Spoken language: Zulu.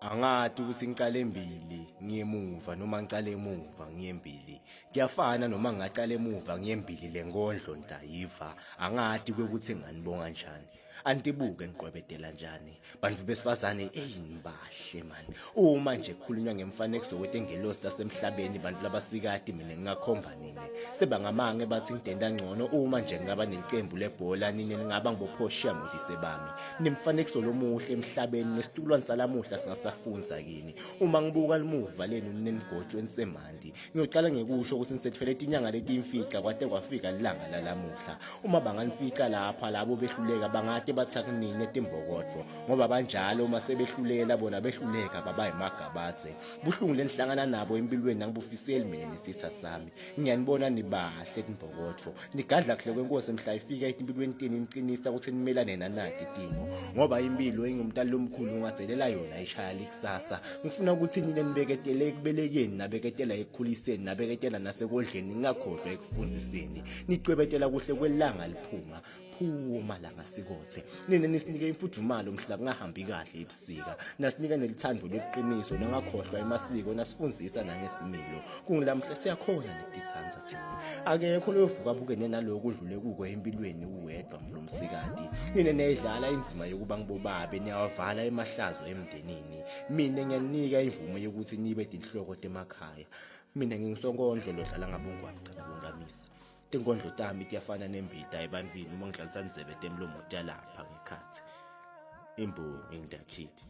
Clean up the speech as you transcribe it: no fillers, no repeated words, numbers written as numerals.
Angathi ukuthi ngiqale embili ngiyemuva noma ngicale emuva ngiyembili kuyafana noma ngaqala emuva ngiyembili lenkondlo ntayiva angathi ukuthi nganibonga kanjani antibuke niqwebedela kanjani bantu besifazane eyinibahle man uma nje kukhulunywa ngemfanekiso wetengelosi tasemhlabeni bantu labasikati mina ngingakhomba nini sebangamange bathi ngidenda ngcono uma nje ngaba nelicembu lebhola nini ngaba ngibophoshia modise bami nimfanekiso lomuhle emhlabeni nesitulwane salamuhla singasafunza kini uma ngibuka limuva lenu nenigojo enisemandi ngiyocala ngekusho ukuthi nisethwele inyanga letimfica kwade kwafika ilanga lalamuhla uma banganifica lapha labo behluleka bangade bathi kunini etimbokotho ngoba banjalo uma sebehlulela bona behluleka baba imagabathe buhlungu lenihlangana nabo empilweni ngibufiseli mina nesitha sami ngiyanibona nibahle etimbokotho nigadla kuhle kwenkosi emhla ifika empilweni tini niqinisa ukuthi nimelane nanati timo ngoba impilo engumntali lomkhulu ungadzelela yona ishaya likusasa ngifuna ukuthi nine nibeketele ekubelekeni nabeketela ekukhuliseni nabeketela nasekodleni ngingakhohlwa ekufundziseni niqwebetela kuhle kwelanga liphuma phuma la ngasikothe nina nisinike imfudumalo mhla kungahambi kahle ebusika nasinike nelithando leqiniso nangakhohlwa emasiko nasifundzisa nangesimilo kungilamhle siyakhona netithanza thina akekho lovuka bukene naloko udlule kuko empilweni uwedwa mflomsikati nina neyidlala inzima yokuba ngibobabe niyawavala emahlazo emndenini mina ngiyanika imvumo yokuthi nibe dinhloko temakhaya mina ngingisonkondlo lodlala ngabongwane cala bongamisa tinkondlo tami tiyafana nembida ebantwini uma ngidlalisa ndzebe temlomo talapha ngekhathi imbongi ngidakhithi